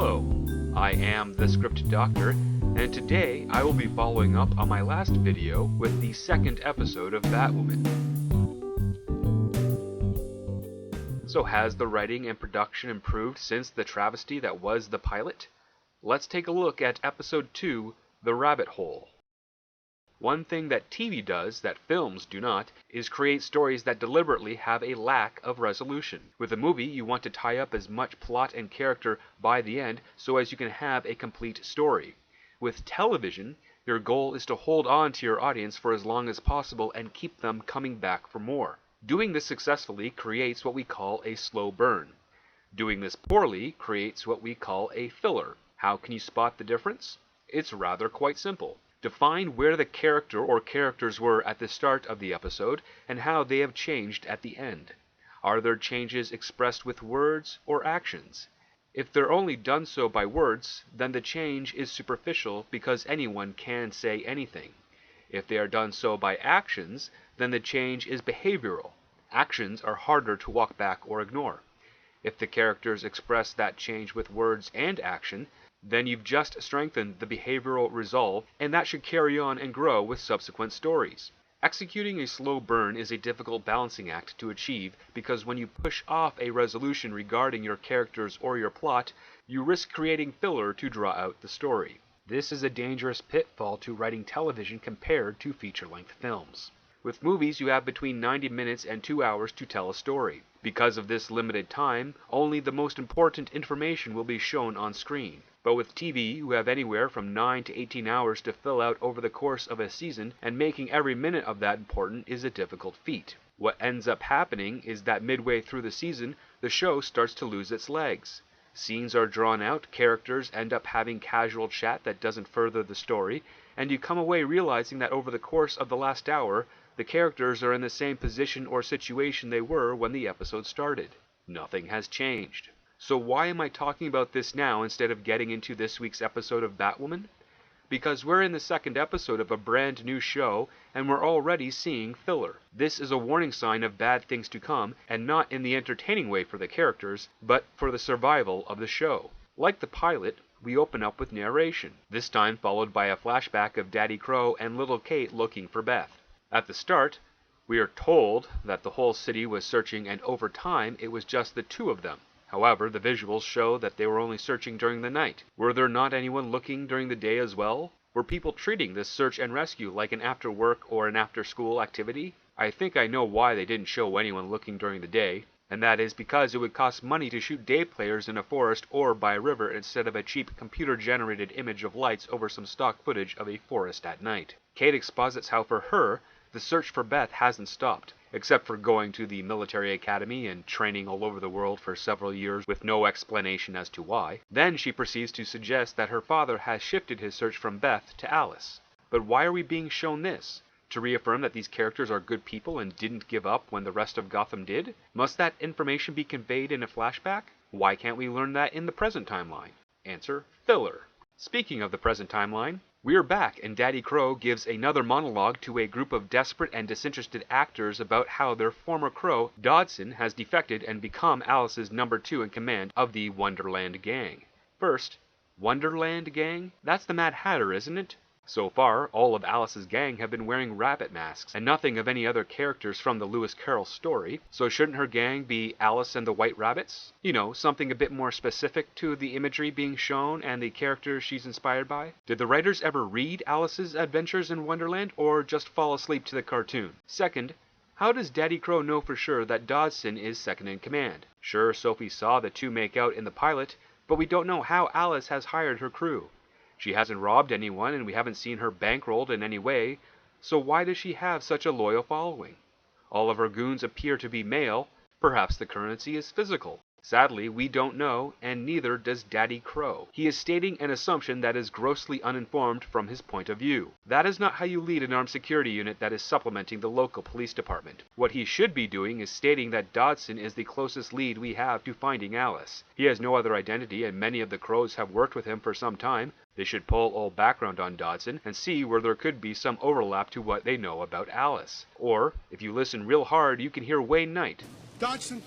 Hello, I am the Script Doctor, and today I will be following up on my last video with the second episode of Batwoman. So has the writing and production improved since the travesty that was the pilot? Let's take a look at episode 2, The Rabbit Hole. One thing that TV does that films do not is create stories that deliberately have a lack of resolution. With a movie, you want to tie up as much plot and character by the end so as you can have a complete story. With television, your goal is to hold on to your audience for as long as possible and keep them coming back for more. Doing this successfully creates what we call a slow burn. Doing this poorly creates what we call a filler. How can you spot the difference? It's rather quite simple. Define where the character or characters were at the start of the episode and how they have changed at the end. Are their changes expressed with words or actions? If they're only done so by words, then the change is superficial because anyone can say anything. If they are done so by actions, then the change is behavioral. Actions are harder to walk back or ignore. If the characters express that change with words and action, then you've just strengthened the behavioral resolve, and that should carry on and grow with subsequent stories. Executing a slow burn is a difficult balancing act to achieve because when you push off a resolution regarding your characters or your plot, you risk creating filler to draw out the story. This is a dangerous pitfall to writing television compared to feature-length films. With movies, you have between 90 minutes and 2 hours to tell a story. Because of this limited time, only the most important information will be shown on screen. But with TV, you have anywhere from 9 to 18 hours to fill out over the course of a season, and making every minute of that important is a difficult feat. What ends up happening is that midway through the season, the show starts to lose its legs. Scenes are drawn out, characters end up having casual chat that doesn't further the story, and you come away realizing that over the course of the last hour, the characters are in the same position or situation they were when the episode started. Nothing has changed. So why am I talking about this now instead of getting into this week's episode of Batwoman? Because we're in the second episode of a brand new show, and we're already seeing filler. This is a warning sign of bad things to come, and not in the entertaining way for the characters, but for the survival of the show. Like the pilot, we open up with narration, this time followed by a flashback of Daddy Crow and little Kate looking for Beth. At the start, we are told that the whole city was searching, and over time it was just the two of them. However, the visuals show that they were only searching during the night. Were there not anyone looking during the day as well? Were people treating this search and rescue like an after-work or an after-school activity? I think I know why they didn't show anyone looking during the day, and that is because it would cost money to shoot day players in a forest or by a river instead of a cheap computer-generated image of lights over some stock footage of a forest at night. Kate exposits how for her, the search for Beth hasn't stopped, except for going to the military academy and training all over the world for several years with no explanation as to why. Then she proceeds to suggest that her father has shifted his search from Beth to Alice. But why are we being shown this? To reaffirm that these characters are good people and didn't give up when the rest of Gotham did? Must that information be conveyed in a flashback? Why can't we learn that in the present timeline? Answer: filler. Speaking of the present timeline, we're back, and Daddy Crow gives another monologue to a group of desperate and disinterested actors about how their former Crow, Dodson, has defected and become Alice's number 2 in command of the Wonderland Gang. First, Wonderland Gang? That's the Mad Hatter, isn't it? So far, all of Alice's gang have been wearing rabbit masks, and nothing of any other characters from the Lewis Carroll story, so shouldn't her gang be Alice and the White Rabbits? You know, something a bit more specific to the imagery being shown and the characters she's inspired by? Did the writers ever read Alice's Adventures in Wonderland, or just fall asleep to the cartoon? Second, how does Daddy Crow know for sure that Dodson is second in command? Sure, Sophie saw the two make out in the pilot, but we don't know how Alice has hired her crew. She hasn't robbed anyone, and we haven't seen her bankrolled in any way, so why does she have such a loyal following? All of her goons appear to be male, perhaps the currency is physical. Sadly, we don't know, and neither does Daddy Crow. He is stating an assumption that is grossly uninformed from his point of view. That is not how you lead an armed security unit that is supplementing the local police department. What he should be doing is stating that Dodson is the closest lead we have to finding Alice. He has no other identity, and many of the Crows have worked with him for some time. They should pull old background on Dodson and see where there could be some overlap to what they know about Alice. Or, if you listen real hard, you can hear Wayne Knight. Dodson!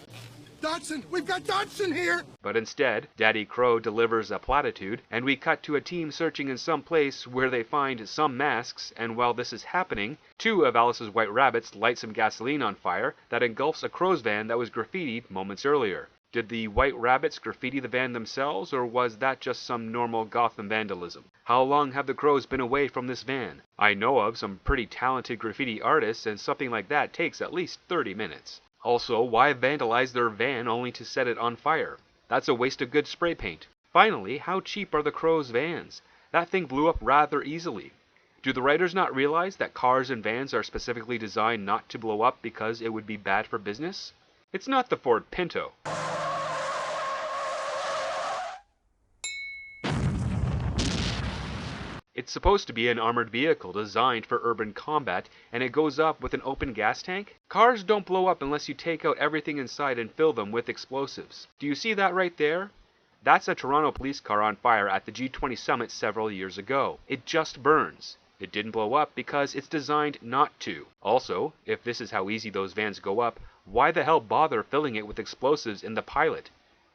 Dodson! We've got Dodson here! But instead, Daddy Crow delivers a platitude, and we cut to a team searching in some place where they find some masks, and while this is happening, two of Alice's white rabbits light some gasoline on fire that engulfs a crow's van that was graffitied moments earlier. Did the white rabbits graffiti the van themselves, or was that just some normal Gotham vandalism? How long have the crows been away from this van? I know of some pretty talented graffiti artists, and something like that takes at least 30 minutes. Also, why vandalize their van only to set it on fire? That's a waste of good spray paint. Finally, how cheap are the crows' vans? That thing blew up rather easily. Do the writers not realize that cars and vans are specifically designed not to blow up because it would be bad for business? It's not the Ford Pinto. It's supposed to be an armored vehicle designed for urban combat, and it goes up with an open gas tank? Cars don't blow up unless you take out everything inside and fill them with explosives. Do you see that right there? That's a Toronto police car on fire at the G20 summit several years ago. It just burns. It didn't blow up because it's designed not to. Also, if this is how easy those vans go up, why the hell bother filling it with explosives in the pilot?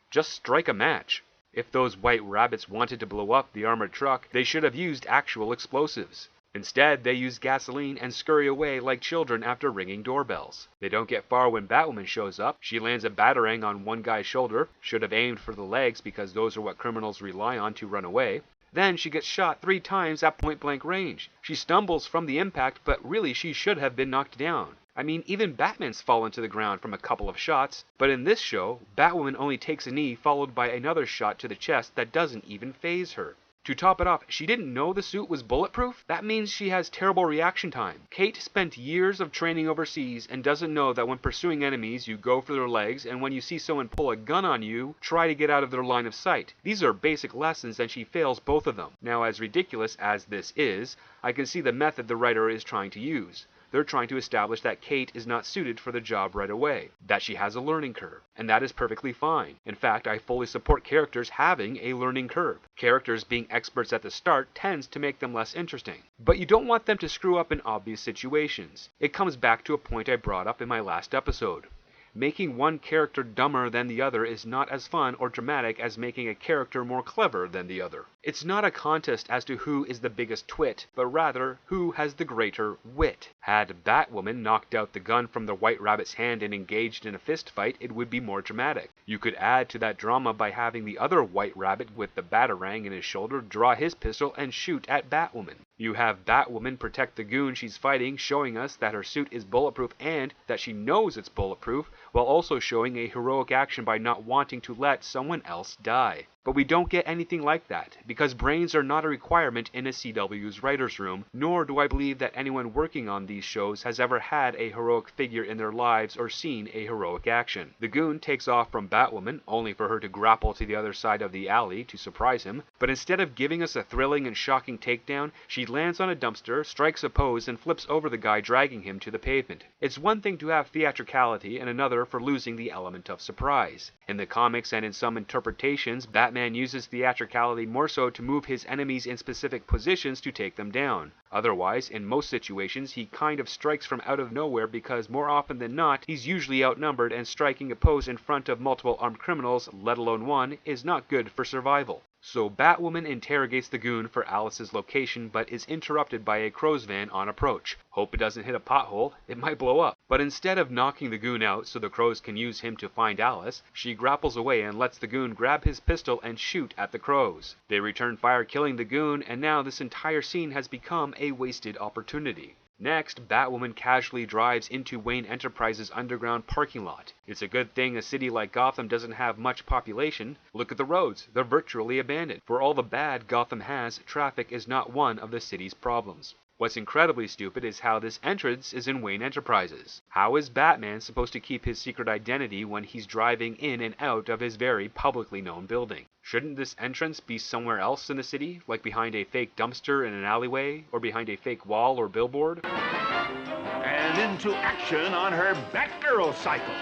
Just strike a match. If those white rabbits wanted to blow up the armored truck, they should have used actual explosives. Instead, they use gasoline and scurry away like children after ringing doorbells. They don't get far when Batwoman shows up. She lands a batarang on one guy's shoulder, should have aimed for the legs because those are what criminals rely on to run away. Then she gets shot 3 times at point-blank range. She stumbles from the impact, but really she should have been knocked down. I mean, even Batman's fallen to the ground from a couple of shots, but in this show, Batwoman only takes a knee followed by another shot to the chest that doesn't even faze her. To top it off, she didn't know the suit was bulletproof? That means she has terrible reaction time. Kate spent years of training overseas and doesn't know that when pursuing enemies, you go for their legs, and when you see someone pull a gun on you, try to get out of their line of sight. These are basic lessons and she fails both of them. Now, as ridiculous as this is, I can see the method the writer is trying to use. They're trying to establish that Kate is not suited for the job right away, that she has a learning curve, and that is perfectly fine. In fact, I fully support characters having a learning curve. Characters being experts at the start tends to make them less interesting. But you don't want them to screw up in obvious situations. It comes back to a point I brought up in my last episode. Making one character dumber than the other is not as fun or dramatic as making a character more clever than the other. It's not a contest as to who is the biggest twit, but rather who has the greater wit. Had Batwoman knocked out the gun from the White Rabbit's hand and engaged in a fist fight, it would be more dramatic. You could add to that drama by having the other White Rabbit with the batarang in his shoulder draw his pistol and shoot at Batwoman. You have Batwoman protect the goon she's fighting, showing us that her suit is bulletproof and that she knows it's bulletproof, while also showing a heroic action by not wanting to let someone else die. But we don't get anything like that, because brains are not a requirement in a CW's writer's room, nor do I believe that anyone working on these shows has ever had a heroic figure in their lives or seen a heroic action. The goon takes off from Batwoman, only for her to grapple to the other side of the alley to surprise him, but instead of giving us a thrilling and shocking takedown, she lands on a dumpster, strikes a pose, and flips over the guy dragging him to the pavement. It's one thing to have theatricality and another for losing the element of surprise. In the comics and in some interpretations, Batman uses theatricality more so to move his enemies in specific positions to take them down. Otherwise, in most situations, he kind of strikes from out of nowhere because more often than not, he's usually outnumbered and striking a pose in front of multiple armed criminals, let alone one, is not good for survival. So Batwoman interrogates the goon for Alice's location but is interrupted by a crow's van on approach. Hope it doesn't hit a pothole, it might blow up. But instead of knocking the goon out so the crows can use him to find Alice, she grapples away and lets the goon grab his pistol and shoot at the crows. They return fire killing the goon, and now this entire scene has become a wasted opportunity. Next, Batwoman casually drives into Wayne Enterprises' underground parking lot. It's a good thing a city like Gotham doesn't have much population. Look at the roads, they're virtually abandoned. For all the bad Gotham has, traffic is not one of the city's problems. What's incredibly stupid is how this entrance is in Wayne Enterprises. How is Batman supposed to keep his secret identity when he's driving in and out of his very publicly known building? Shouldn't this entrance be somewhere else in the city, like behind a fake dumpster in an alleyway, or behind a fake wall or billboard? And into action on her Batgirl cycle.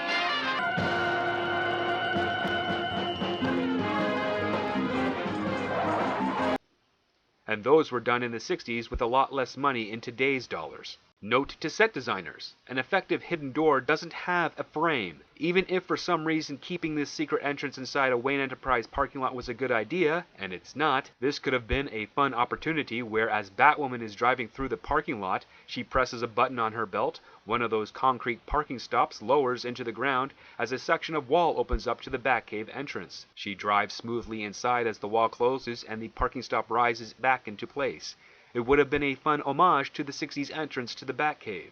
And those were done in the 60s with a lot less money in today's dollars. Note to set designers: an effective hidden door doesn't have a frame. Even if for some reason keeping this secret entrance inside a Wayne Enterprise parking lot was a good idea, and it's not, this could have been a fun opportunity where as Batwoman is driving through the parking lot, she presses a button on her belt, one of those concrete parking stops lowers into the ground as a section of wall opens up to the Batcave entrance. She drives smoothly inside as the wall closes and the parking stop rises back into place. It would have been a fun homage to the 60s entrance to the Batcave.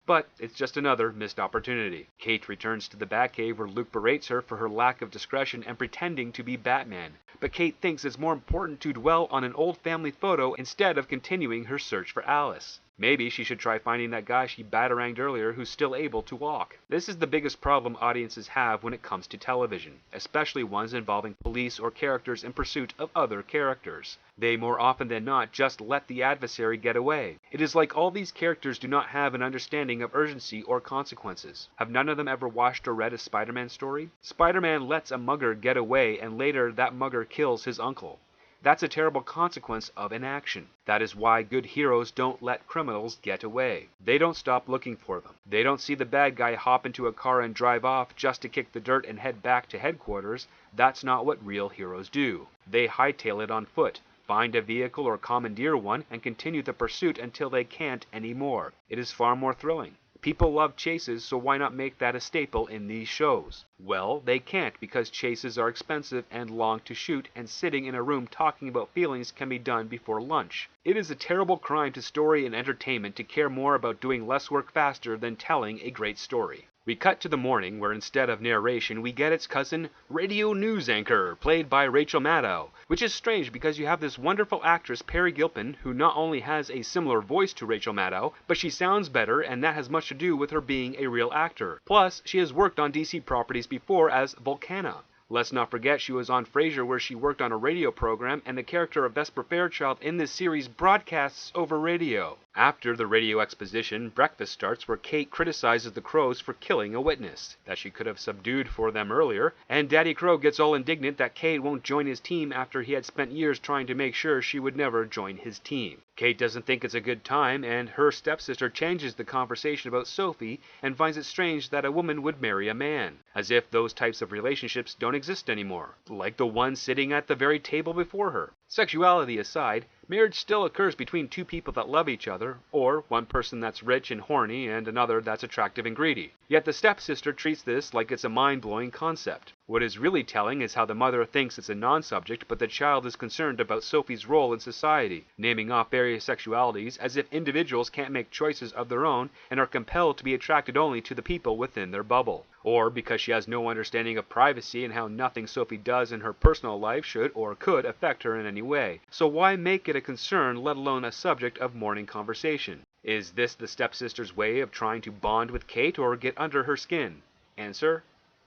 But it's just another missed opportunity. Kate returns to the Batcave where Luke berates her for her lack of discretion and pretending to be Batman. But Kate thinks it's more important to dwell on an old family photo instead of continuing her search for Alice. Maybe she should try finding that guy she bataranged earlier who's still able to walk. This is the biggest problem audiences have when it comes to television, especially ones involving police or characters in pursuit of other characters. They more often than not just let the adversary get away. It is like all these characters do not have an understanding of urgency or consequences. Have none of them ever watched or read a Spider-Man story? Spider-Man lets a mugger get away and later that mugger kills his uncle. That's a terrible consequence of inaction. That is why good heroes don't let criminals get away. They don't stop looking for them. They don't see the bad guy hop into a car and drive off just to kick the dirt and head back to headquarters. That's not what real heroes do. They hightail it on foot, find a vehicle or commandeer one, and continue the pursuit until they can't anymore. It is far more thrilling. People love chases, so why not make that a staple in these shows? Well, they can't because chases are expensive and long to shoot, and sitting in a room talking about feelings can be done before lunch. It is a terrible crime to story and entertainment to care more about doing less work faster than telling a great story. We cut to the morning where instead of narration we get its cousin, radio news anchor, played by Rachel Maddow, which is strange because you have this wonderful actress Peri Gilpin who not only has a similar voice to Rachel Maddow, but she sounds better and that has much to do with her being a real actor. Plus, she has worked on DC properties before as Volcana. Let's not forget she was on Frasier where she worked on a radio program, and the character of Vesper Fairchild in this series broadcasts over radio. After the radio exposition, breakfast starts where Kate criticizes the Crows for killing a witness that she could have subdued for them earlier, and Daddy Crow gets all indignant that Kate won't join his team after he had spent years trying to make sure she would never join his team. Kate doesn't think it's a good time, and her stepsister changes the conversation about Sophie and finds it strange that a woman would marry a man, as if those types of relationships don't exist anymore, like the one sitting at the very table before her. Sexuality aside, marriage still occurs between two people that love each other, or one person that's rich and horny and another that's attractive and greedy. Yet the stepsister treats this like it's a mind-blowing concept. What is really telling is how the mother thinks it's a non-subject, but the child is concerned about Sophie's role in society, naming off various sexualities as if individuals can't make choices of their own and are compelled to be attracted only to the people within their bubble. Or because she has no understanding of privacy and how nothing Sophie does in her personal life should or could affect her in any way. So why make it a concern, let alone a subject of morning conversation? Is this the stepsister's way of trying to bond with Kate or get under her skin? Answer: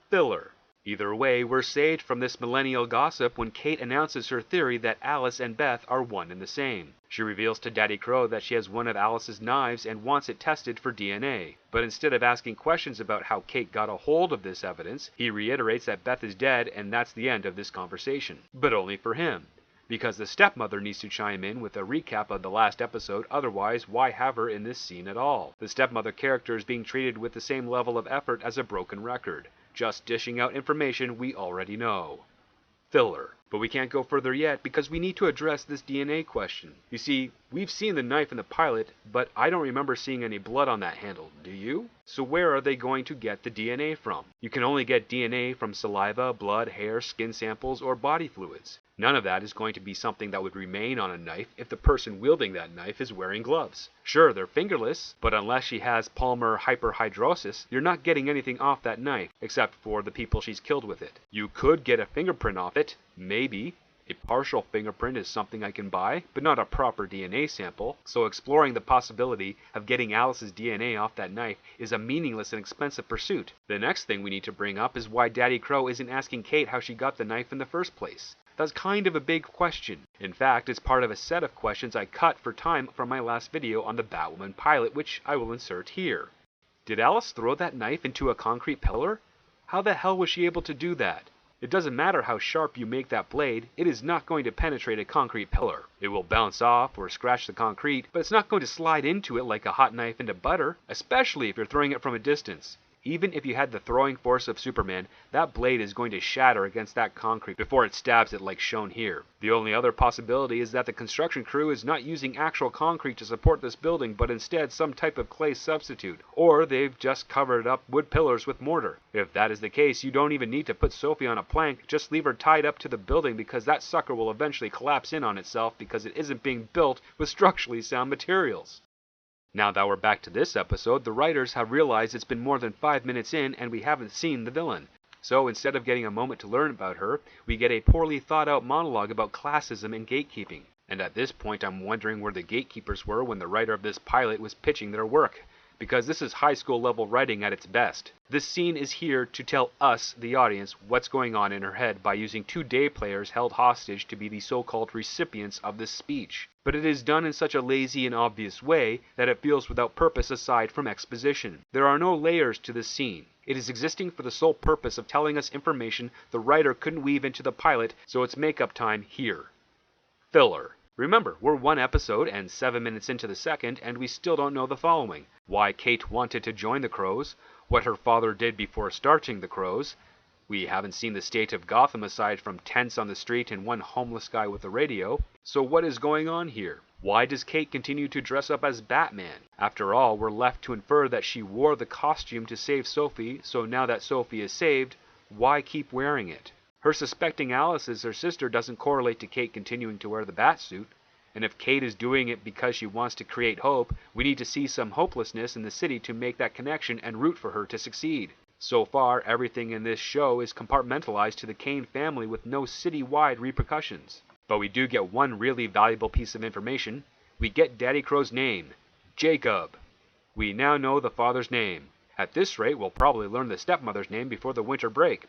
filler. Either way, we're saved from this millennial gossip when Kate announces her theory that Alice and Beth are one and the same. She reveals to Daddy Crow that she has one of Alice's knives and wants it tested for DNA. But instead of asking questions about how Kate got a hold of this evidence, he reiterates that Beth is dead and that's the end of this conversation. But only for him, because the stepmother needs to chime in with a recap of the last episode, otherwise why have her in this scene at all? The stepmother character is being treated with the same level of effort as a broken record, just dishing out information we already know. Filler. But we can't go further yet because we need to address this DNA question. You see, we've seen the knife in the pilot, but I don't remember seeing any blood on that handle, do you? So where are they going to get the DNA from? You can only get DNA from saliva, blood, hair, skin samples, or body fluids. None of that is going to be something that would remain on a knife if the person wielding that knife is wearing gloves. Sure, they're fingerless, but unless she has palmar hyperhidrosis, you're not getting anything off that knife, except for the people she's killed with it. You could get a fingerprint off it, maybe. A partial fingerprint is something I can buy, but not a proper DNA sample, so exploring the possibility of getting Alice's DNA off that knife is a meaningless and expensive pursuit. The next thing we need to bring up is why Daddy Crow isn't asking Kate how she got the knife in the first place. That's kind of a big question. In fact, it's part of a set of questions I cut for time from my last video on the Batwoman pilot, which I will insert here. Did Alice throw that knife into a concrete pillar? How the hell was she able to do that? It doesn't matter how sharp you make that blade, it is not going to penetrate a concrete pillar. It will bounce off or scratch the concrete, but it's not going to slide into it like a hot knife into butter, especially if you're throwing it from a distance. Even if you had the throwing force of Superman, that blade is going to shatter against that concrete before it stabs it like shown here. The only other possibility is that the construction crew is not using actual concrete to support this building, but instead some type of clay substitute, or they've just covered up wood pillars with mortar. If that is the case, you don't even need to put Sophie on a plank, just leave her tied up to the building because that sucker will eventually collapse in on itself because it isn't being built with structurally sound materials. Now that we're back to this episode, the writers have realized it's been more than 5 minutes in and we haven't seen the villain. So instead of getting a moment to learn about her, we get a poorly thought out monologue about classism and gatekeeping. And at this point I'm wondering where the gatekeepers were when the writer of this pilot was pitching their work. Because this is high school level writing at its best. This scene is here to tell us, the audience, what's going on in her head by using 2 day players held hostage to be the so-called recipients of this speech. But it is done in such a lazy and obvious way that it feels without purpose aside from exposition. There are no layers to this scene. It is existing for the sole purpose of telling us information the writer couldn't weave into the pilot, so it's makeup time here. Filler. Remember, we're 1 episode and 7 minutes into the second, and we still don't know the following. Why Kate wanted to join the Crows, what her father did before starting the Crows. We haven't seen the state of Gotham aside from tents on the street and one homeless guy with a radio. So what is going on here? Why does Kate continue to dress up as Batman? After all, we're left to infer that she wore the costume to save Sophie, so now that Sophie is saved, why keep wearing it? Her suspecting Alice is her sister doesn't correlate to Kate continuing to wear the Batsuit. And if Kate is doing it because she wants to create hope, we need to see some hopelessness in the city to make that connection and root for her to succeed. So far, everything in this show is compartmentalized to the Kane family with no city-wide repercussions. But we do get one really valuable piece of information. We get Daddy Crow's name, Jacob. We now know the father's name. At this rate, we'll probably learn the stepmother's name before the winter break.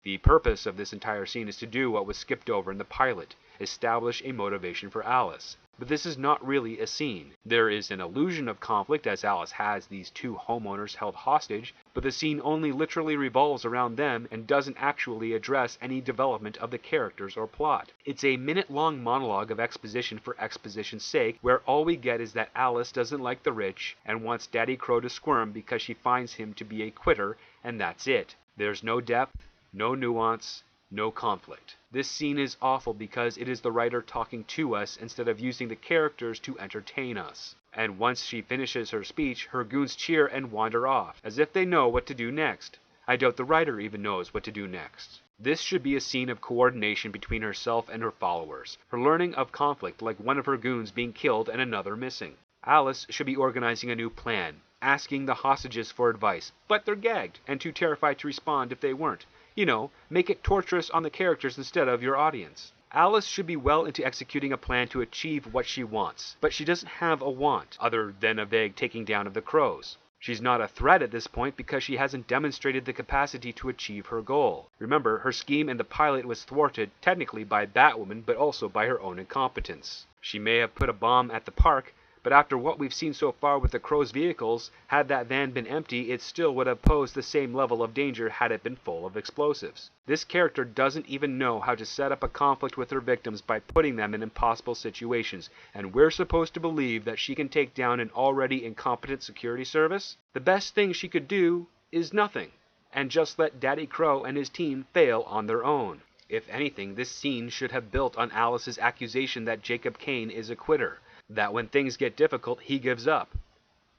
The purpose of this entire scene is to do what was skipped over in the pilot, establish a motivation for Alice. But this is not really a scene. There is an illusion of conflict as Alice has these 2 homeowners held hostage, but the scene only literally revolves around them and doesn't actually address any development of the characters or plot. It's a minute-long monologue of exposition for exposition's sake, where all we get is that Alice doesn't like the rich and wants Daddy Crow to squirm because she finds him to be a quitter, and that's it. There's no depth, no nuance, no conflict. This scene is awful because it is the writer talking to us instead of using the characters to entertain us. And once she finishes her speech, her goons cheer and wander off, as if they know what to do next. I doubt the writer even knows what to do next. This should be a scene of coordination between herself and her followers, her learning of conflict like one of her goons being killed and another missing. Alice should be organizing a new plan, asking the hostages for advice, but they're gagged and too terrified to respond if they weren't. You know, make it torturous on the characters instead of your audience. Alice should be well into executing a plan to achieve what she wants, but she doesn't have a want, other than a vague taking down of the Crows. She's not a threat at this point because she hasn't demonstrated the capacity to achieve her goal. Remember, her scheme in the pilot was thwarted technically by Batwoman, but also by her own incompetence. She may have put a bomb at the park, but after what we've seen so far with the Crow's vehicles, had that van been empty, it still would have posed the same level of danger had it been full of explosives. This character doesn't even know how to set up a conflict with her victims by putting them in impossible situations, and we're supposed to believe that she can take down an already incompetent security service? The best thing she could do is nothing, and just let Daddy Crow and his team fail on their own. If anything, this scene should have built on Alice's accusation that Jacob Kane is a quitter, that when things get difficult, he gives up.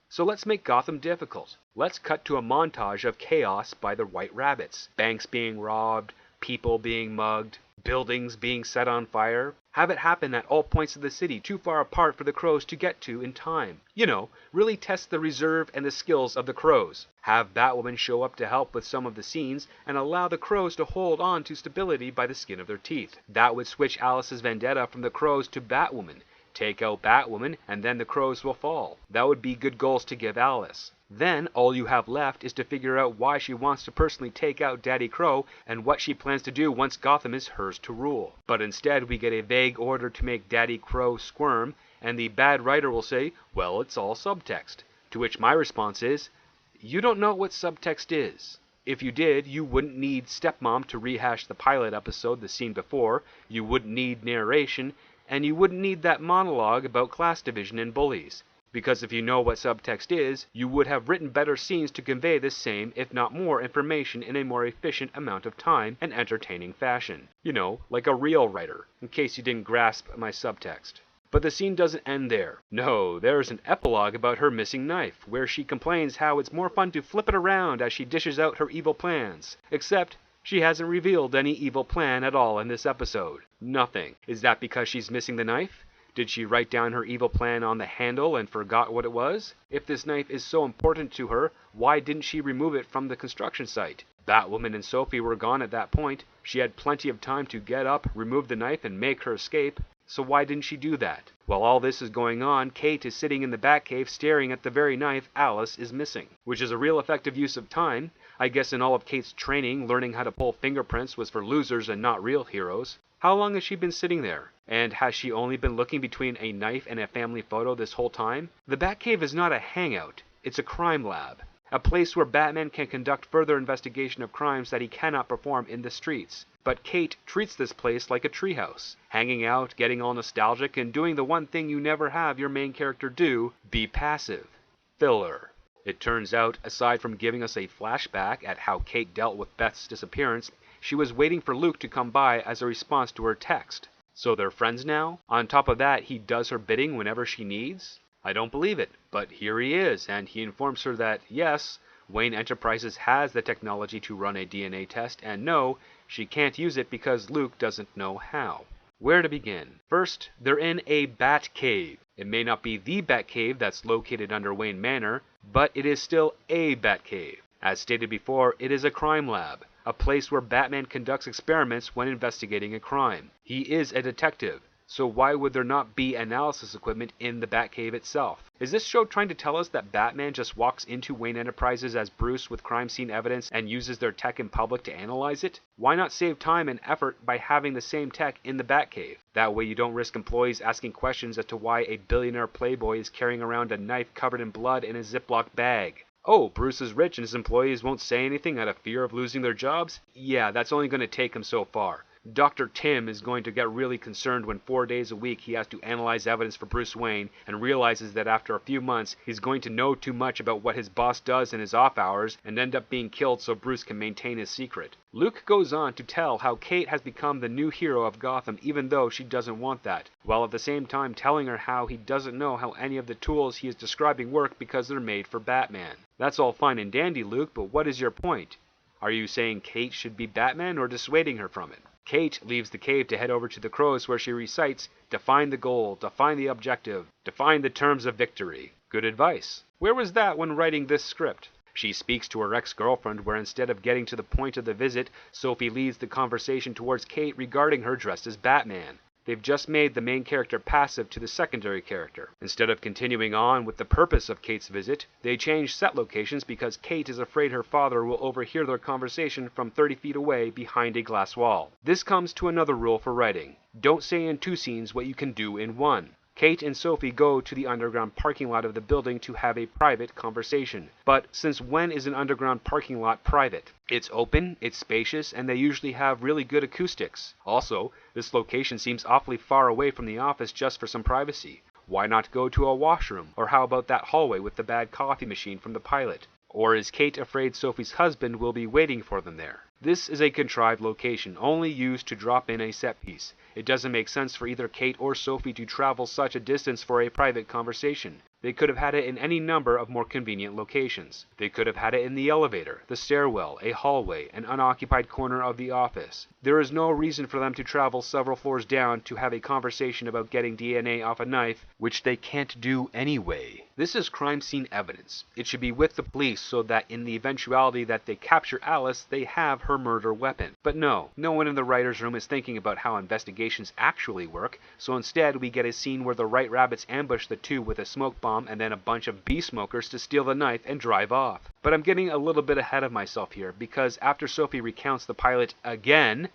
So let's make Gotham difficult. Let's cut to a montage of chaos by the White Rabbits. Banks being robbed, people being mugged, buildings being set on fire. Have it happen at all points of the city, too far apart for the Crows to get to in time. You know, really test the reserve and the skills of the Crows. Have Batwoman show up to help with some of the scenes, and allow the Crows to hold on to stability by the skin of their teeth. That would switch Alice's vendetta from the Crows to Batwoman. Take out Batwoman, and then the Crows will fall. That would be good goals to give Alice. Then, all you have left is to figure out why she wants to personally take out Daddy Crow, and what she plans to do once Gotham is hers to rule. But instead, we get a vague order to make Daddy Crow squirm, and the bad writer will say, well, it's all subtext. To which my response is, you don't know what subtext is. If you did, you wouldn't need Stepmom to rehash the pilot episode the scene before, you wouldn't need narration, and you wouldn't need that monologue about class division and bullies. Because if you know what subtext is, you would have written better scenes to convey this same, if not more, information in a more efficient amount of time and entertaining fashion. You know, like a real writer, in case you didn't grasp my subtext. But the scene doesn't end there. No, there's an epilogue about her missing knife, where she complains how it's more fun to flip it around as she dishes out her evil plans. Except, she hasn't revealed any evil plan at all in this episode. Nothing. Is that because she's missing the knife? Did she write down her evil plan on the handle and forgot what it was? If this knife is so important to her, why didn't she remove it from the construction site? Batwoman and Sophie were gone at that point. She had plenty of time to get up, remove the knife, and make her escape. So why didn't she do that? While all this is going on, Kate is sitting in the Batcave staring at the very knife Alice is missing. Which is a real effective use of time. I guess in all of Kate's training, learning how to pull fingerprints was for losers and not real heroes. How long has she been sitting there? And has she only been looking between a knife and a family photo this whole time? The Batcave is not a hangout. It's a crime lab. A place where Batman can conduct further investigation of crimes that he cannot perform in the streets. But Kate treats this place like a treehouse, hanging out, getting all nostalgic, and doing the one thing you never have your main character do, be passive. Filler. It turns out, aside from giving us a flashback at how Kate dealt with Beth's disappearance, she was waiting for Luke to come by as a response to her text. So they're friends now? On top of that, he does her bidding whenever she needs? I don't believe it, but here he is, and he informs her that, yes, Wayne Enterprises has the technology to run a DNA test, and no, she can't use it because Luke doesn't know how. Where to begin? First, they're in a Bat Cave. It may not be the Bat Cave that's located under Wayne Manor, but it is still a Bat Cave. As stated before, it is a crime lab, a place where Batman conducts experiments when investigating a crime. He is a detective, so why would there not be analysis equipment in the Batcave itself? Is this show trying to tell us that Batman just walks into Wayne Enterprises as Bruce with crime scene evidence and uses their tech in public to analyze it? Why not save time and effort by having the same tech in the Batcave? That way you don't risk employees asking questions as to why a billionaire playboy is carrying around a knife covered in blood in a Ziploc bag. Oh, Bruce is rich and his employees won't say anything out of fear of losing their jobs? Yeah, that's only going to take him so far. Dr. Tim is going to get really concerned when 4 days a week he has to analyze evidence for Bruce Wayne and realizes that after a few months he's going to know too much about what his boss does in his off hours and end up being killed so Bruce can maintain his secret. Luke goes on to tell how Kate has become the new hero of Gotham even though she doesn't want that, while at the same time telling her how he doesn't know how any of the tools he is describing work because they're made for Batman. That's all fine and dandy, Luke, but what is your point? Are you saying Kate should be Batman or dissuading her from it? Kate leaves the cave to head over to the Crows where she recites, "Define the goal, define the objective, define the terms of victory." Good advice. Where was that when writing this script? She speaks to her ex-girlfriend where instead of getting to the point of the visit, Sophie leads the conversation towards Kate regarding her dressed as Batman. They've just made the main character passive to the secondary character. Instead of continuing on with the purpose of Kate's visit, they change set locations because Kate is afraid her father will overhear their conversation from 30 feet away behind a glass wall. This comes to another rule for writing. Don't say in two scenes what you can do in one. Kate and Sophie go to the underground parking lot of the building to have a private conversation. But since when is an underground parking lot private? It's open, it's spacious, and they usually have really good acoustics. Also, this location seems awfully far away from the office just for some privacy. Why not go to a washroom? Or how about that hallway with the bad coffee machine from the pilot? Or is Kate afraid Sophie's husband will be waiting for them there? This is a contrived location, only used to drop in a set piece. It doesn't make sense for either Kate or Sophie to travel such a distance for a private conversation. They could have had it in any number of more convenient locations. They could have had it in the elevator, the stairwell, a hallway, an unoccupied corner of the office. There is no reason for them to travel several floors down to have a conversation about getting DNA off a knife, which they can't do anyway. This is crime scene evidence. It should be with the police so that in the eventuality that they capture Alice, they have her murder weapon. But no one in the writer's room is thinking about how investigations actually work, so instead we get a scene where the White Rabbits ambush the two with a smoke bomb and then a bunch of bee smokers to steal the knife and drive off. But I'm getting a little bit ahead of myself here, because after Sophie recounts the pilot again,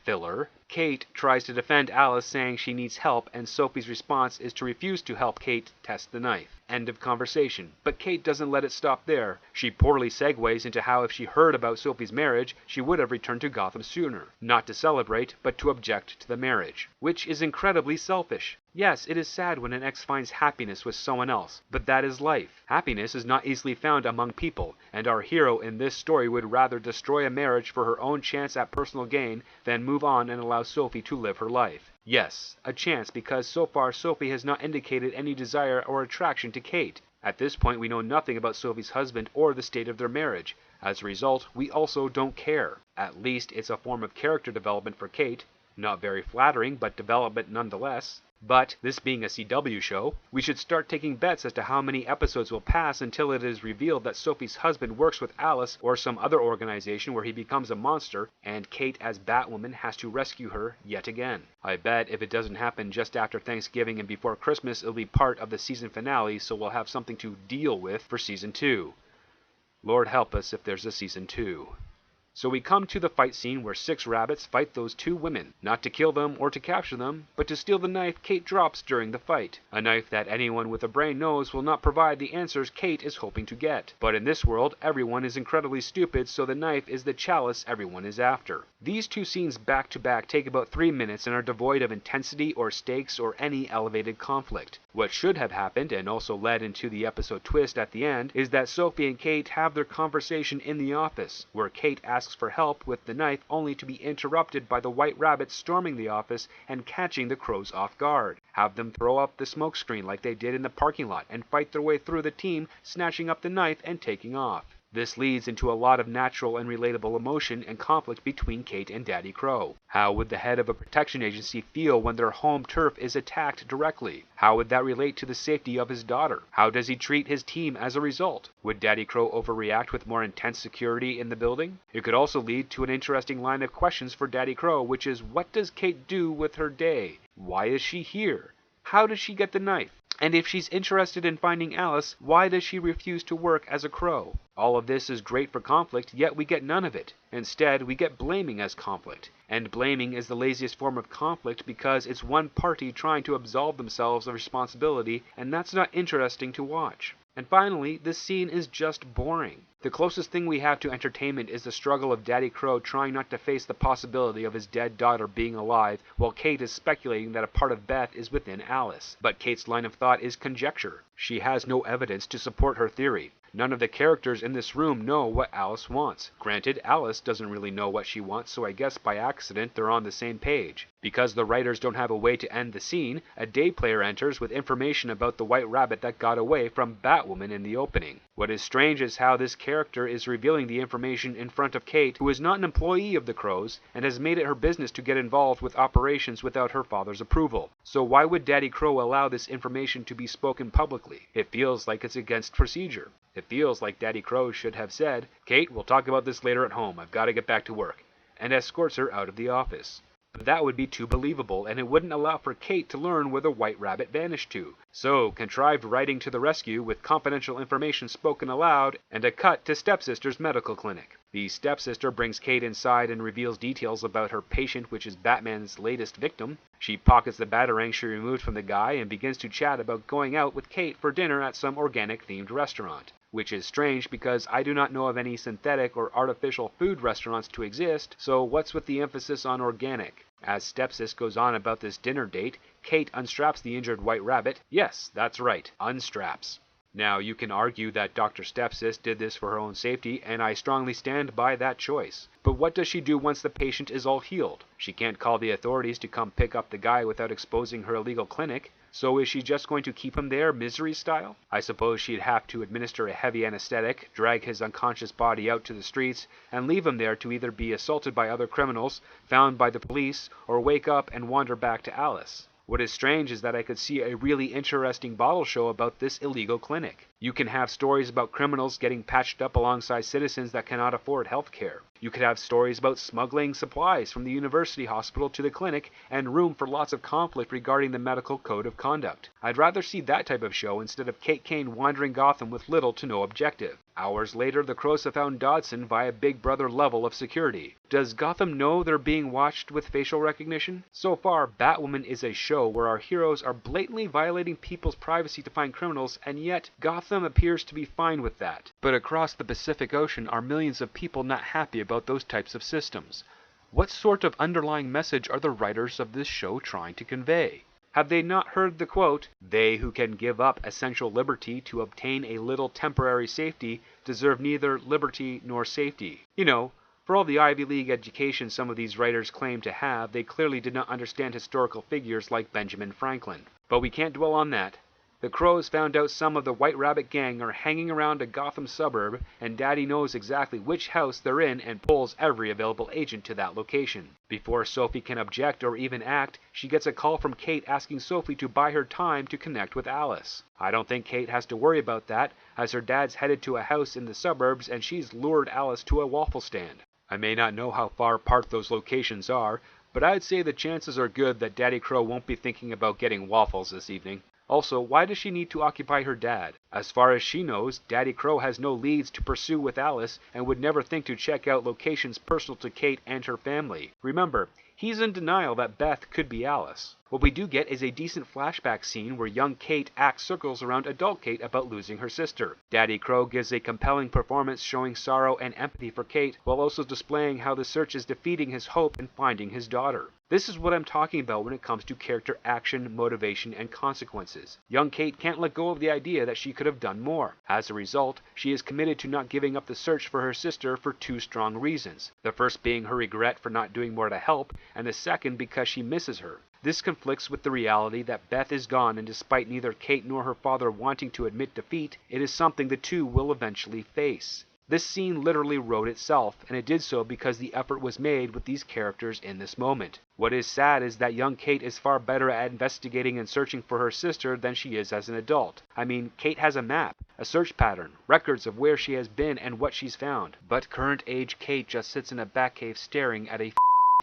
Filler. Kate tries to defend Alice, saying she needs help, and Sophie's response is to refuse to help Kate test the knife. End of conversation. But Kate doesn't let it stop there. She poorly segues into how if she heard about Sophie's marriage, she would have returned to Gotham sooner. Not to celebrate, but to object to the marriage. Which is incredibly selfish. Yes, it is sad when an ex finds happiness with someone else, but that is life. Happiness is not easily found among people, and our hero in this story would rather destroy a marriage for her own chance at personal gain than move on and allow Sophie to live her life. Yes, a chance, because so far Sophie has not indicated any desire or attraction to Kate. At this point we know nothing about Sophie's husband or the state of their marriage. As a result, we also don't care. At least it's a form of character development for Kate. Not very flattering, but development nonetheless. But, this being a CW show, we should start taking bets as to how many episodes will pass until it is revealed that Sophie's husband works with Alice or some other organization where he becomes a monster, and Kate as Batwoman has to rescue her yet again. I bet if it doesn't happen just after Thanksgiving and before Christmas, it'll be part of the season finale, so we'll have something to deal with for Season 2. Lord help us if there's a Season 2. So we come to the fight scene where 6 rabbits fight those 2 women, not to kill them or to capture them, but to steal the knife Kate drops during the fight. A knife that anyone with a brain knows will not provide the answers Kate is hoping to get. But in this world, everyone is incredibly stupid, so the knife is the chalice everyone is after. These 2 scenes back to back take about 3 minutes and are devoid of intensity or stakes or any elevated conflict. What should have happened, and also led into the episode twist at the end, is that Sophie and Kate have their conversation in the office, where Kate asks for help with the knife only to be interrupted by the White Rabbit storming the office and catching the crows off guard. Have them throw up the smoke screen like they did in the parking lot and fight their way through the team, snatching up the knife and taking off. This leads into a lot of natural and relatable emotion and conflict between Kate and Daddy Crow. How would the head of a protection agency feel when their home turf is attacked directly? How would that relate to the safety of his daughter? How does he treat his team as a result? Would Daddy Crow overreact with more intense security in the building? It could also lead to an interesting line of questions for Daddy Crow, which is, what does Kate do with her day? Why is she here? How does she get the knife? And if she's interested in finding Alice, why does she refuse to work as a crow? All of this is great for conflict, yet we get none of it. Instead, we get blaming as conflict. And blaming is the laziest form of conflict because it's one party trying to absolve themselves of responsibility, and that's not interesting to watch. And finally, this scene is just boring. The closest thing we have to entertainment is the struggle of Daddy Crow trying not to face the possibility of his dead daughter being alive, while Kate is speculating that a part of Beth is within Alice. But Kate's line of thought is conjecture. She has no evidence to support her theory. None of the characters in this room know what Alice wants. Granted, Alice doesn't really know what she wants, so I guess by accident they're on the same page. Because the writers don't have a way to end the scene, a day player enters with information about the White Rabbit that got away from Batwoman in the opening. What is strange is how this character is revealing the information in front of Kate, who is not an employee of the Crows, and has made it her business to get involved with operations without her father's approval. So why would Daddy Crow allow this information to be spoken publicly? It feels like it's against procedure. It feels like Daddy Crow should have said, "Kate, we'll talk about this later at home, I've got to get back to work," and escorts her out of the office. But that would be too believable, and it wouldn't allow for Kate to learn where the White Rabbit vanished to. So, contrived writing to the rescue with confidential information spoken aloud, and a cut to Stepsister's medical clinic. The stepsister brings Kate inside and reveals details about her patient, which is Batman's latest victim. She pockets the batarang she removed from the guy and begins to chat about going out with Kate for dinner at some organic-themed restaurant. Which is strange because I do not know of any synthetic or artificial food restaurants to exist, so what's with the emphasis on organic? As Stepsis goes on about this dinner date, Kate unstraps the injured White Rabbit. Yes, that's right, unstraps. Now, you can argue that Dr. Stepsis did this for her own safety, and I strongly stand by that choice. But what does she do once the patient is all healed? She can't call the authorities to come pick up the guy without exposing her illegal clinic. So is she just going to keep him there, Misery style? I suppose she'd have to administer a heavy anesthetic, drag his unconscious body out to the streets, and leave him there to either be assaulted by other criminals, found by the police, or wake up and wander back to Alice. What is strange is that I could see a really interesting bottle show about this illegal clinic. You can have stories about criminals getting patched up alongside citizens that cannot afford health care. You could have stories about smuggling supplies from the university hospital to the clinic and room for lots of conflict regarding the medical code of conduct. I'd rather see that type of show instead of Kate Kane wandering Gotham with little to no objective. Hours later, the Crows have found Dodson via Big Brother level of security. Does Gotham know they're being watched with facial recognition? So far, Batwoman is a show where our heroes are blatantly violating people's privacy to find criminals, and yet Gotham appears to be fine with that. But across the Pacific Ocean are millions of people not happy about those types of systems. What sort of underlying message are the writers of this show trying to convey? Have they not heard the quote, "They who can give up essential liberty to obtain a little temporary safety deserve neither liberty nor safety"? You know, for all the Ivy League education some of these writers claim to have, they clearly did not understand historical figures like Benjamin Franklin. But we can't dwell on that. The Crows found out some of the White Rabbit gang are hanging around a Gotham suburb, and Daddy knows exactly which house they're in and pulls every available agent to that location. Before Sophie can object or even act, she gets a call from Kate asking Sophie to buy her time to connect with Alice. I don't think Kate has to worry about that, as her dad's headed to a house in the suburbs and she's lured Alice to a waffle stand. I may not know how far apart those locations are, but I'd say the chances are good that Daddy Crow won't be thinking about getting waffles this evening. Also, why does she need to occupy her dad? As far as she knows, Daddy Crow has no leads to pursue with Alice and would never think to check out locations personal to Kate and her family. Remember, he's in denial that Beth could be Alice. What we do get is a decent flashback scene where young Kate acts circles around adult Kate about losing her sister. Daddy Crow gives a compelling performance showing sorrow and empathy for Kate, while also displaying how the search is defeating his hope in finding his daughter. This is what I'm talking about when it comes to character action, motivation, and consequences. Young Kate can't let go of the idea that she could have done more. As a result, she is committed to not giving up the search for her sister for two strong reasons. The first being her regret for not doing more to help, and the second because she misses her. This conflicts with the reality that Beth is gone, and despite neither Kate nor her father wanting to admit defeat, it is something the two will eventually face. This scene literally wrote itself, and it did so because the effort was made with these characters in this moment. What is sad is that young Kate is far better at investigating and searching for her sister than she is as an adult. I mean, Kate has a map, a search pattern, records of where she has been and what she's found. But current age Kate just sits in a Batcave staring at a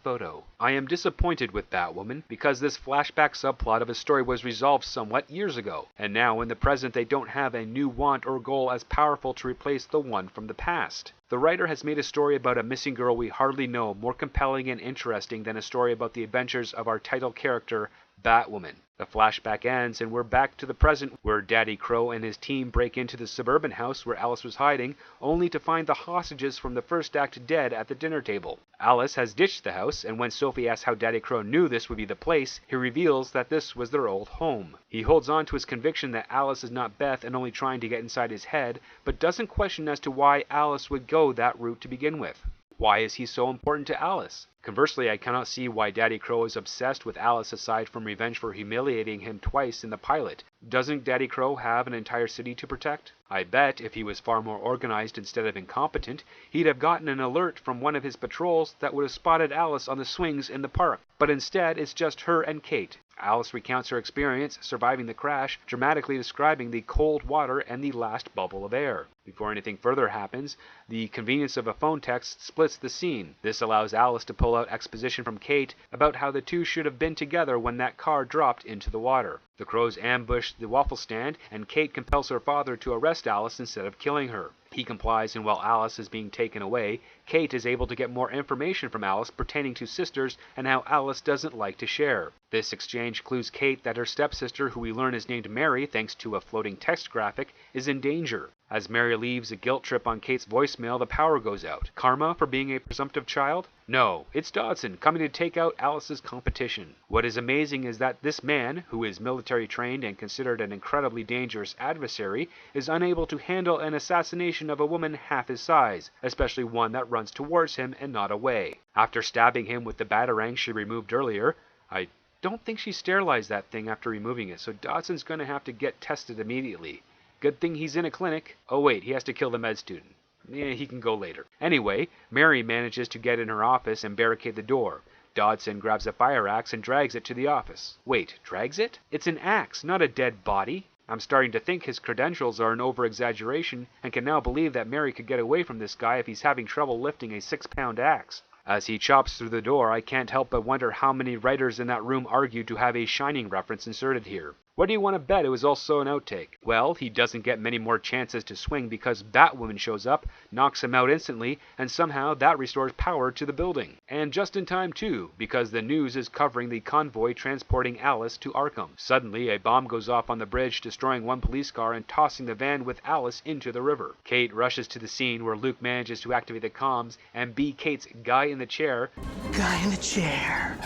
photo. I am disappointed with Batwoman because this flashback subplot of a story was resolved somewhat years ago, and now in the present they don't have a new want or goal as powerful to replace the one from the past. The writer has made a story about a missing girl we hardly know more compelling and interesting than a story about the adventures of our title character, Batwoman. The flashback ends and we're back to the present where Daddy Crow and his team break into the suburban house where Alice was hiding, only to find the hostages from the first act dead at the dinner table. Alice has ditched the house, and when Sophie asks how Daddy Crow knew this would be the place, he reveals that this was their old home. He holds on to his conviction that Alice is not Beth and only trying to get inside his head, but doesn't question as to why Alice would go that route to begin with. Why is he so important to Alice? Conversely, I cannot see why Daddy Crow is obsessed with Alice aside from revenge for humiliating him twice in the pilot. Doesn't Daddy Crow have an entire city to protect? I bet if he was far more organized instead of incompetent, he'd have gotten an alert from one of his patrols that would have spotted Alice on the swings in the park. But instead, it's just her and Kate. Alice recounts her experience surviving the crash, dramatically describing the cold water and the last bubble of air. Before anything further happens, the convenience of a phone text splits the scene. This allows Alice to pull out exposition from Kate about how the two should have been together when that car dropped into the water. The Crows ambush the waffle stand, and Kate compels her father to arrest Alice instead of killing her. He complies, and while Alice is being taken away, Kate is able to get more information from Alice pertaining to sisters and how Alice doesn't like to share. This exchange clues Kate that her stepsister, who we learn is named Mary thanks to a floating text graphic, is in danger. As Mary leaves a guilt trip on Kate's voicemail, the power goes out. Karma for being a presumptive child? No, it's Dodson coming to take out Alice's competition. What is amazing is that this man, who is military trained and considered an incredibly dangerous adversary, is unable to handle an assassination of a woman half his size, especially one that runs towards him and not away. After stabbing him with the batarang she removed earlier, I don't think she sterilized that thing after removing it, so Dodson's gonna have to get tested immediately. Good thing he's in a clinic. Oh wait, he has to kill the med student. Yeah, he can go later. Anyway, Mary manages to get in her office and barricade the door. Dodson grabs a fire axe and drags it to the office. Wait, drags it? It's an axe, not a dead body. I'm starting to think his credentials are an over-exaggeration and can now believe that Mary could get away from this guy if he's having trouble lifting a 6-pound axe. As he chops through the door, I can't help but wonder how many writers in that room argued to have a Shining reference inserted here. What do you want to bet it was also an outtake? Well, he doesn't get many more chances to swing because Batwoman shows up, knocks him out instantly, and somehow that restores power to the building. And just in time too, because the news is covering the convoy transporting Alice to Arkham. Suddenly, a bomb goes off on the bridge, destroying one police car and tossing the van with Alice into the river. Kate rushes to the scene where Luke manages to activate the comms and be Kate's guy in the chair. Guy in the chair.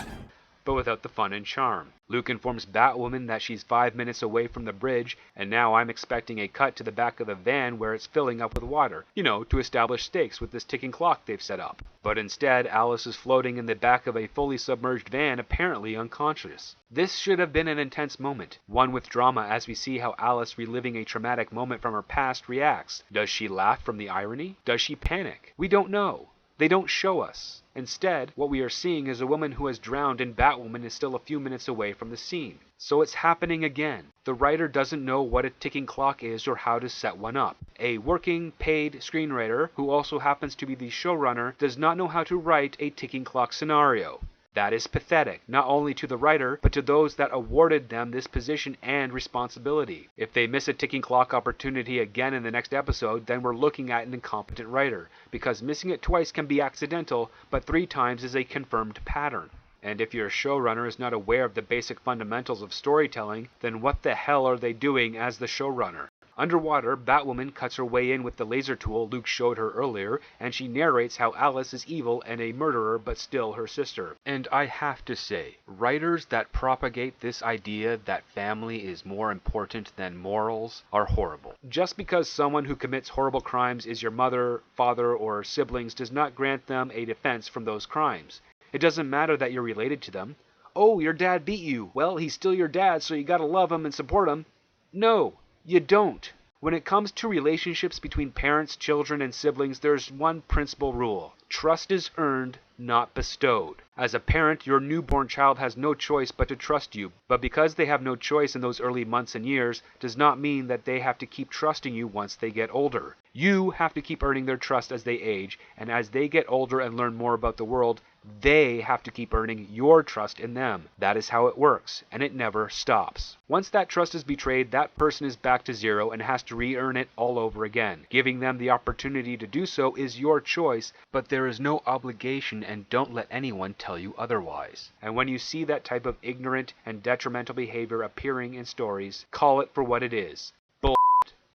But without the fun and charm. Luke informs Batwoman that she's 5 minutes away from the bridge, and now I'm expecting a cut to the back of the van where it's filling up with water, to establish stakes with this ticking clock they've set up. But instead, Alice is floating in the back of a fully submerged van, apparently unconscious. This should have been an intense moment, one with drama as we see how Alice, reliving a traumatic moment from her past, reacts. Does she laugh from the irony? Does she panic? We don't know. They don't show us. Instead, what we are seeing is a woman who has drowned and Batwoman is still a few minutes away from the scene. So it's happening again. The writer doesn't know what a ticking clock is or how to set one up. A working, paid screenwriter, who also happens to be the showrunner, does not know how to write a ticking clock scenario. That is pathetic, not only to the writer, but to those that awarded them this position and responsibility. If they miss a ticking clock opportunity again in the next episode, then we're looking at an incompetent writer, because missing it twice can be accidental, but 3 times is a confirmed pattern. And if your showrunner is not aware of the basic fundamentals of storytelling, then what the hell are they doing as the showrunner? Underwater, Batwoman cuts her way in with the laser tool Luke showed her earlier, and she narrates how Alice is evil and a murderer but still her sister. And I have to say, writers that propagate this idea that family is more important than morals are horrible. Just because someone who commits horrible crimes is your mother, father, or siblings does not grant them a defense from those crimes. It doesn't matter that you're related to them. Oh, your dad beat you. Well, he's still your dad, so you gotta love him and support him. No. You don't. When it comes to relationships between parents, children, and siblings, there's one principal rule. Trust is earned, not bestowed. As a parent, your newborn child has no choice but to trust you, but because they have no choice in those early months and years, does not mean that they have to keep trusting you once they get older. You have to keep earning their trust as they age, and as they get older and learn more about the world, they have to keep earning your trust in them. That is how it works, and it never stops. Once that trust is betrayed, that person is back to zero and has to re-earn it all over again. Giving them the opportunity to do so is your choice, but there is no obligation, and don't let anyone tell you otherwise. And when you see that type of ignorant and detrimental behavior appearing in stories, call it for what it is. Bull***.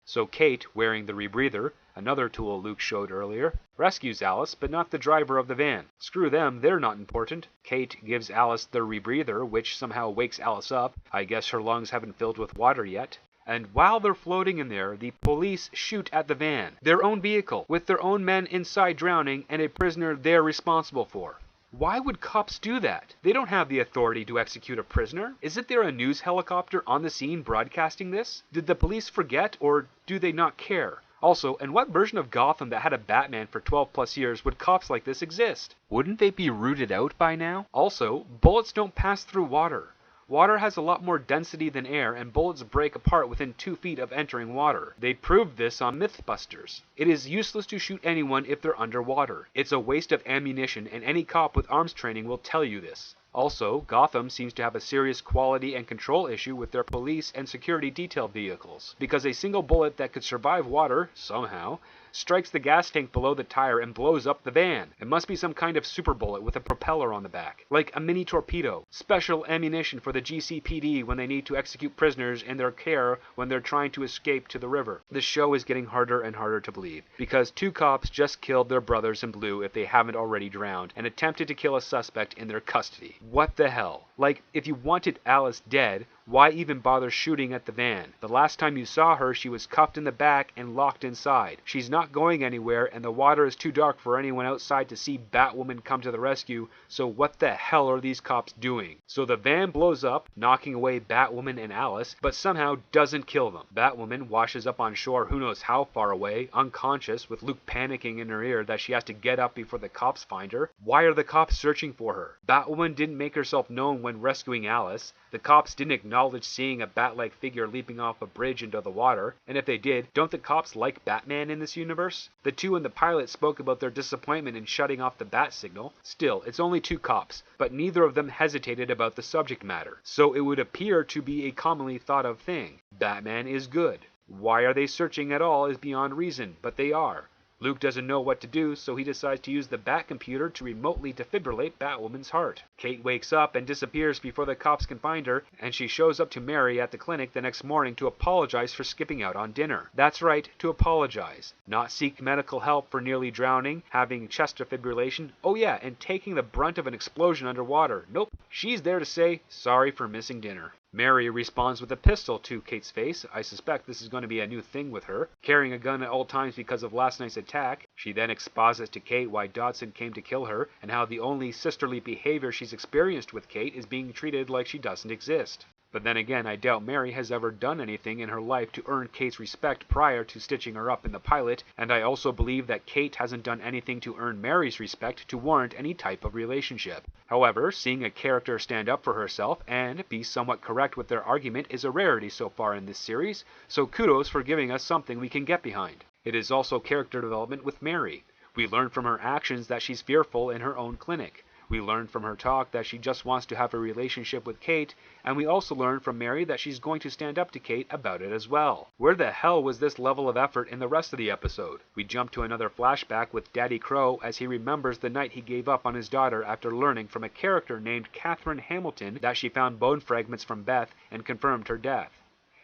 So Kate, wearing the rebreather, another tool Luke showed earlier, rescues Alice, but not the driver of the van. Screw them, they're not important. Kate gives Alice the rebreather, which somehow wakes Alice up. I guess her lungs haven't filled with water yet. And while they're floating in there, the police shoot at the van, their own vehicle, with their own men inside drowning and a prisoner they're responsible for. Why would cops do that? They don't have the authority to execute a prisoner. Isn't there a news helicopter on the scene broadcasting this? Did the police forget, or do they not care? Also, in what version of Gotham that had a Batman for 12 plus years would cops like this exist? Wouldn't they be rooted out by now? Also, bullets don't pass through water. Water has a lot more density than air, and bullets break apart within 2 feet of entering water. They proved this on Mythbusters. It is useless to shoot anyone if they're underwater. It's a waste of ammunition, and any cop with arms training will tell you this. Also, Gotham seems to have a serious quality and control issue with their police and security detail vehicles, because a single bullet that could survive water, somehow, strikes the gas tank below the tire and blows up the van. It must be some kind of super bullet with a propeller on the back, like a mini torpedo. Special ammunition for the GCPD when they need to execute prisoners in their care when they're trying to escape to the river. This show is getting harder and harder to believe, because 2 cops just killed their brothers in blue if they haven't already drowned, and attempted to kill a suspect in their custody. What the hell? Like, if you wanted Alice dead, why even bother shooting at the van? The last time you saw her, she was cuffed in the back and locked inside. She's not going anywhere, and the water is too dark for anyone outside to see Batwoman come to the rescue, so what the hell are these cops doing? So the van blows up, knocking away Batwoman and Alice, but somehow doesn't kill them. Batwoman washes up on shore who knows how far away, unconscious, with Luke panicking in her ear that she has to get up before the cops find her. Why are the cops searching for her? Batwoman didn't make herself known when rescuing Alice. The cops didn't acknowledge acknowledge seeing a bat-like figure leaping off a bridge into the water? And if they did, don't the cops like Batman in this universe? The two in the pilot spoke about their disappointment in shutting off the bat signal. Still, it's only two cops, but neither of them hesitated about the subject matter. So it would appear to be a commonly thought of thing. Batman is good. Why are they searching at all is beyond reason, but they are. Luke doesn't know what to do, so he decides to use the Batcomputer to remotely defibrillate Batwoman's heart. Kate wakes up and disappears before the cops can find her, and she shows up to Mary at the clinic the next morning to apologize for skipping out on dinner. That's right, to apologize. Not seek medical help for nearly drowning, having chest defibrillation, oh yeah, and taking the brunt of an explosion underwater. Nope, she's there to say, sorry for missing dinner. Mary responds with a pistol to Kate's face. I suspect this is going to be a new thing with her, carrying a gun at all times because of last night's attack. She then exposits to Kate why Dodson came to kill her, and how the only sisterly behavior she's experienced with Kate is being treated like she doesn't exist. But then again, I doubt Mary has ever done anything in her life to earn Kate's respect prior to stitching her up in the pilot, and I also believe that Kate hasn't done anything to earn Mary's respect to warrant any type of relationship. However, seeing a character stand up for herself and be somewhat correct with their argument is a rarity so far in this series, so kudos for giving us something we can get behind. It is also character development with Mary. We learn from her actions that she's fearful in her own clinic. We learn from her talk that she just wants to have a relationship with Kate, and we also learn from Mary that she's going to stand up to Kate about it as well. Where the hell was this level of effort in the rest of the episode? We jump to another flashback with Daddy Crow as he remembers the night he gave up on his daughter after learning from a character named Catherine Hamilton that she found bone fragments from Beth and confirmed her death.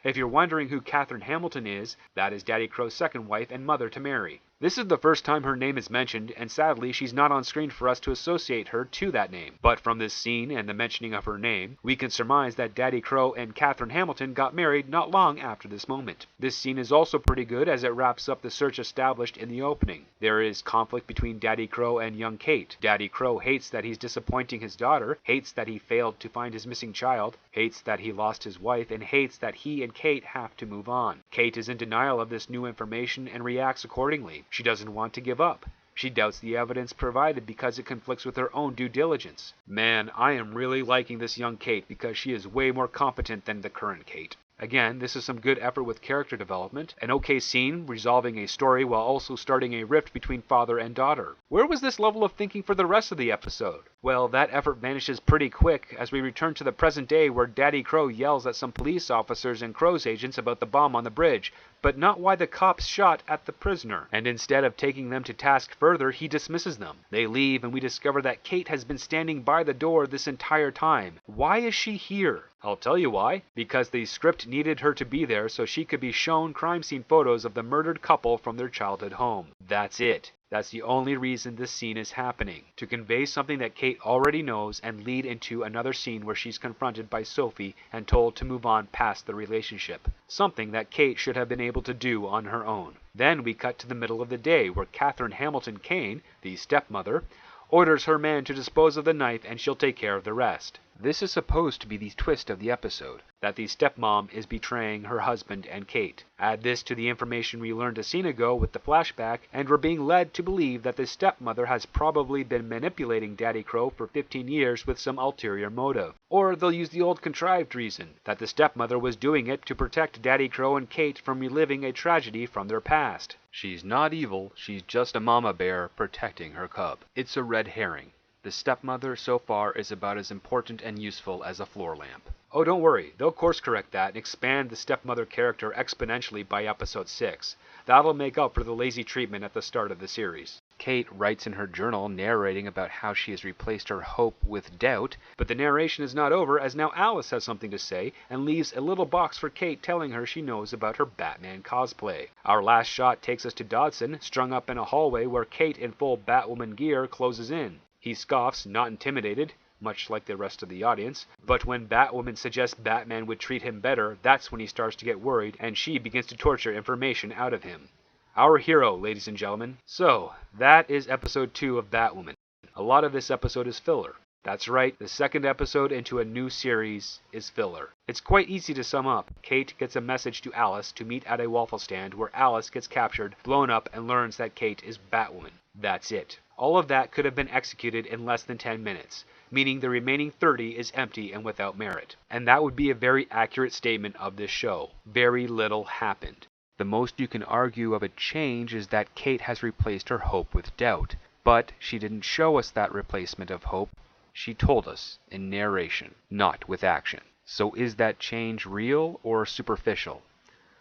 If you're wondering who Catherine Hamilton is, that is Daddy Crow's second wife and mother to Mary. This is the first time her name is mentioned, and sadly she's not on screen for us to associate her to that name. But from this scene and the mentioning of her name, we can surmise that Daddy Crow and Catherine Hamilton got married not long after this moment. This scene is also pretty good as it wraps up the search established in the opening. There is conflict between Daddy Crow and young Kate. Daddy Crow hates that he's disappointing his daughter, hates that he failed to find his missing child, hates that he lost his wife, and hates that he and Kate have to move on. Kate is in denial of this new information and reacts accordingly. She doesn't want to give up. She doubts the evidence provided because it conflicts with her own due diligence. Man, I am really liking this young Kate because she is way more competent than the current Kate. Again, this is some good effort with character development, an okay scene resolving a story while also starting a rift between father and daughter. Where was this level of thinking for the rest of the episode? Well, that effort vanishes pretty quick as we return to the present day where Daddy Crow yells at some police officers and Crow's agents about the bomb on the bridge, but not why the cops shot at the prisoner. And instead of taking them to task further, he dismisses them. They leave and we discover that Kate has been standing by the door this entire time. Why is she here? I'll tell you why. Because the script needed her to be there so she could be shown crime scene photos of the murdered couple from their childhood home. That's it. That's the only reason this scene is happening. To convey something that Kate already knows and lead into another scene where she's confronted by Sophie and told to move on past the relationship. Something that Kate should have been able to do on her own. Then we cut to the middle of the day where Catherine Hamilton Kane, the stepmother, orders her man to dispose of the knife and she'll take care of the rest. This is supposed to be the twist of the episode, that the stepmom is betraying her husband and Kate. Add this to the information we learned a scene ago with the flashback, and we're being led to believe that the stepmother has probably been manipulating Daddy Crow for 15 years with some ulterior motive. Or they'll use the old contrived reason, that the stepmother was doing it to protect Daddy Crow and Kate from reliving a tragedy from their past. She's not evil, she's just a mama bear protecting her cub. It's a red herring. The stepmother so far is about as important and useful as a floor lamp. Oh, don't worry, they'll course correct that and expand the stepmother character exponentially by episode 6. That'll make up for the lazy treatment at the start of the series. Kate writes in her journal narrating about how she has replaced her hope with doubt, but the narration is not over as now Alice has something to say and leaves a little box for Kate telling her she knows about her Batman cosplay. Our last shot takes us to Dodson, strung up in a hallway where Kate in full Batwoman gear closes in. He scoffs, not intimidated, much like the rest of the audience, but when Batwoman suggests Batman would treat him better, that's when he starts to get worried and she begins to torture information out of him. Our hero, ladies and gentlemen. So, that is episode 2 of Batwoman. A lot of this episode is filler. That's right, the second episode into a new series is filler. It's quite easy to sum up. Kate gets a message to Alice to meet at a waffle stand where Alice gets captured, blown up, and learns that Kate is Batwoman. That's it. All of that could have been executed in less than 10 minutes. meaning the remaining 30 is empty and without merit. And that would be a very accurate statement of this show. Very little happened. The most you can argue of a change is that Kate has replaced her hope with doubt. But she didn't show us that replacement of hope. She told us in narration, not with action. So is that change real or superficial?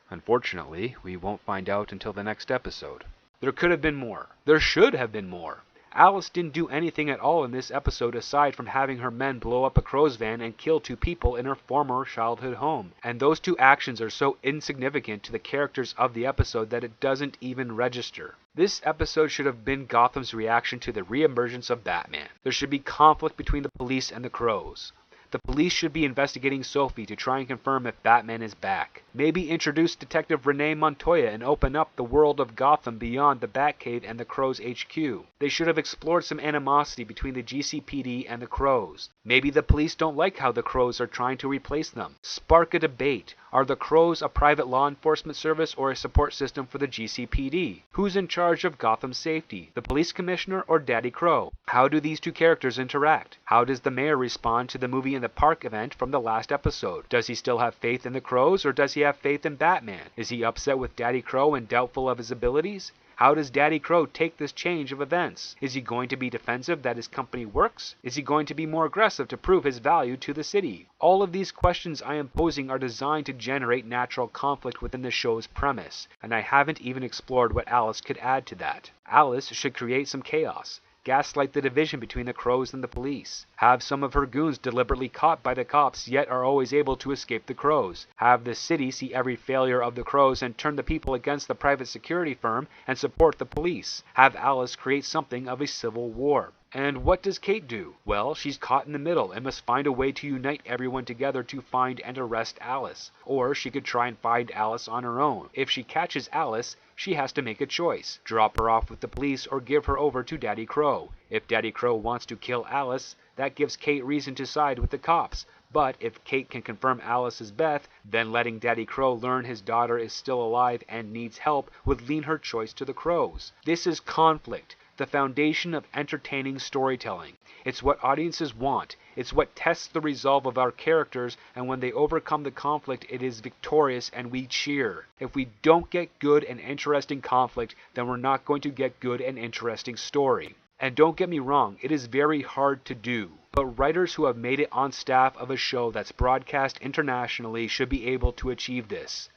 Unfortunately, we won't find out until the next episode. There could have been more. There should have been more. Alice didn't do anything at all in this episode aside from having her men blow up a crow's van and kill 2 people in her former childhood home. And those 2 actions are so insignificant to the characters of the episode that it doesn't even register. This episode should have been Gotham's reaction to the re-emergence of Batman. There should be conflict between the police and the Crows. The police should be investigating Sophie to try and confirm if Batman is back. Maybe introduce Detective Renee Montoya and open up the world of Gotham beyond the Batcave and the Crows HQ. They should have explored some animosity between the GCPD and the Crows. Maybe the police don't like how the Crows are trying to replace them. Spark a debate. Are the Crows a private law enforcement service or a support system for the GCPD? Who's in charge of Gotham's safety? The police commissioner or Daddy Crow? How do these 2 characters interact? How does the mayor respond to the movie in the park event from the last episode? Does he still have faith in the Crows or does he have faith in Batman? Is he upset with Daddy Crow and doubtful of his abilities? How does Daddy Crow take this change of events? Is he going to be defensive that his company works? Is he going to be more aggressive to prove his value to the city? All of these questions I am posing are designed to generate natural conflict within the show's premise, and I haven't even explored what Alice could add to that. Alice should create some chaos. Gaslight the division between the Crows and the police. Have some of her goons deliberately caught by the cops yet are always able to escape the Crows. Have the city see every failure of the Crows and turn the people against the private security firm and support the police. Have Alice create something of a civil war. And what does Kate do? Well, she's caught in the middle and must find a way to unite everyone together to find and arrest Alice. Or she could try and find Alice on her own. If she catches Alice, she has to make a choice. Drop her off with the police or give her over to Daddy Crow. If Daddy Crow wants to kill Alice, that gives Kate reason to side with the cops. But if Kate can confirm Alice is Beth, then letting Daddy Crow learn his daughter is still alive and needs help would lean her choice to the Crows. This is conflict. The foundation of entertaining storytelling. It's what audiences want. It's what tests the resolve of our characters, and when they overcome the conflict, it is victorious and we cheer. If we don't get good and interesting conflict, then we're not going to get good and interesting story. And don't get me wrong, it is very hard to do. But writers who have made it on staff of a show that's broadcast internationally should be able to achieve this.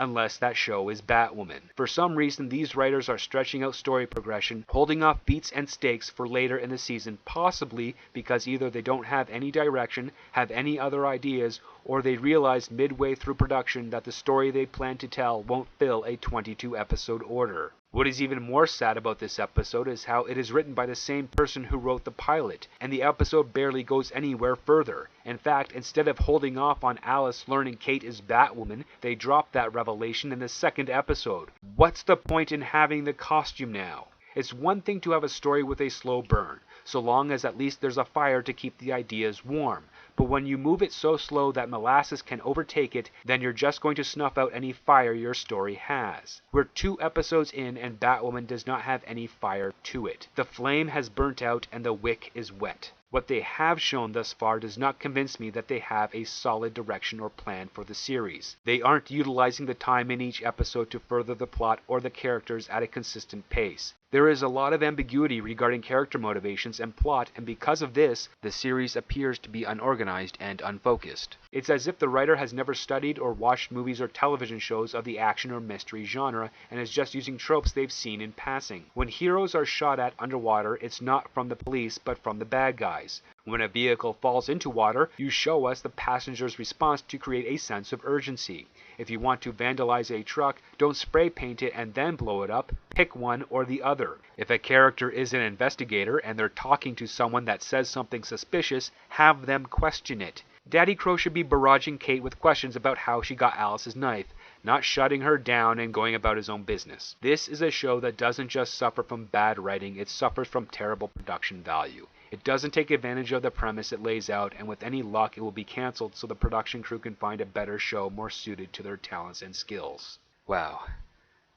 Unless that show is Batwoman. For some reason, these writers are stretching out story progression, holding off beats and stakes for later in the season, possibly because either they don't have any direction, have any other ideas, or they realize midway through production that the story they plan to tell won't fill a 22-episode order. What is even more sad about this episode is how it is written by the same person who wrote the pilot, and the episode barely goes anywhere further. In fact, instead of holding off on Alice learning Kate is Batwoman, they drop that revelation in the 2nd episode. What's the point in having the costume now? It's one thing to have a story with a slow burn, so long as at least there's a fire to keep the ideas warm. But when you move it so slow that molasses can overtake it, then you're just going to snuff out any fire your story has. We're 2 episodes in and Batwoman does not have any fire to it. The flame has burnt out and the wick is wet. What they have shown thus far does not convince me that they have a solid direction or plan for the series. They aren't utilizing the time in each episode to further the plot or the characters at a consistent pace. There is a lot of ambiguity regarding character motivations and plot, and because of this, the series appears to be unorganized and unfocused. It's as if the writer has never studied or watched movies or television shows of the action or mystery genre and is just using tropes they've seen in passing. When heroes are shot at underwater, it's not from the police but from the bad guys. When a vehicle falls into water, you show us the passenger's response to create a sense of urgency. If you want to vandalize a truck, don't spray paint it and then blow it up. Pick one or the other. If a character is an investigator and they're talking to someone that says something suspicious, have them question it. Daddy Crow should be barraging Kate with questions about how she got Alice's knife, not shutting her down and going about his own business. This is a show that doesn't just suffer from bad writing, it suffers from terrible production value. It doesn't take advantage of the premise it lays out, and with any luck it will be cancelled so the production crew can find a better show more suited to their talents and skills. Wow.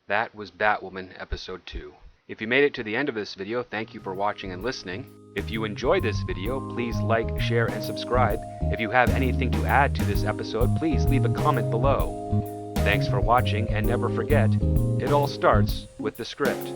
That was Batwoman Episode 2. If you made it to the end of this video, thank you for watching and listening. If you enjoyed this video, please like, share, and subscribe. If you have anything to add to this episode, please leave a comment below. Thanks for watching, and never forget, it all starts with the script.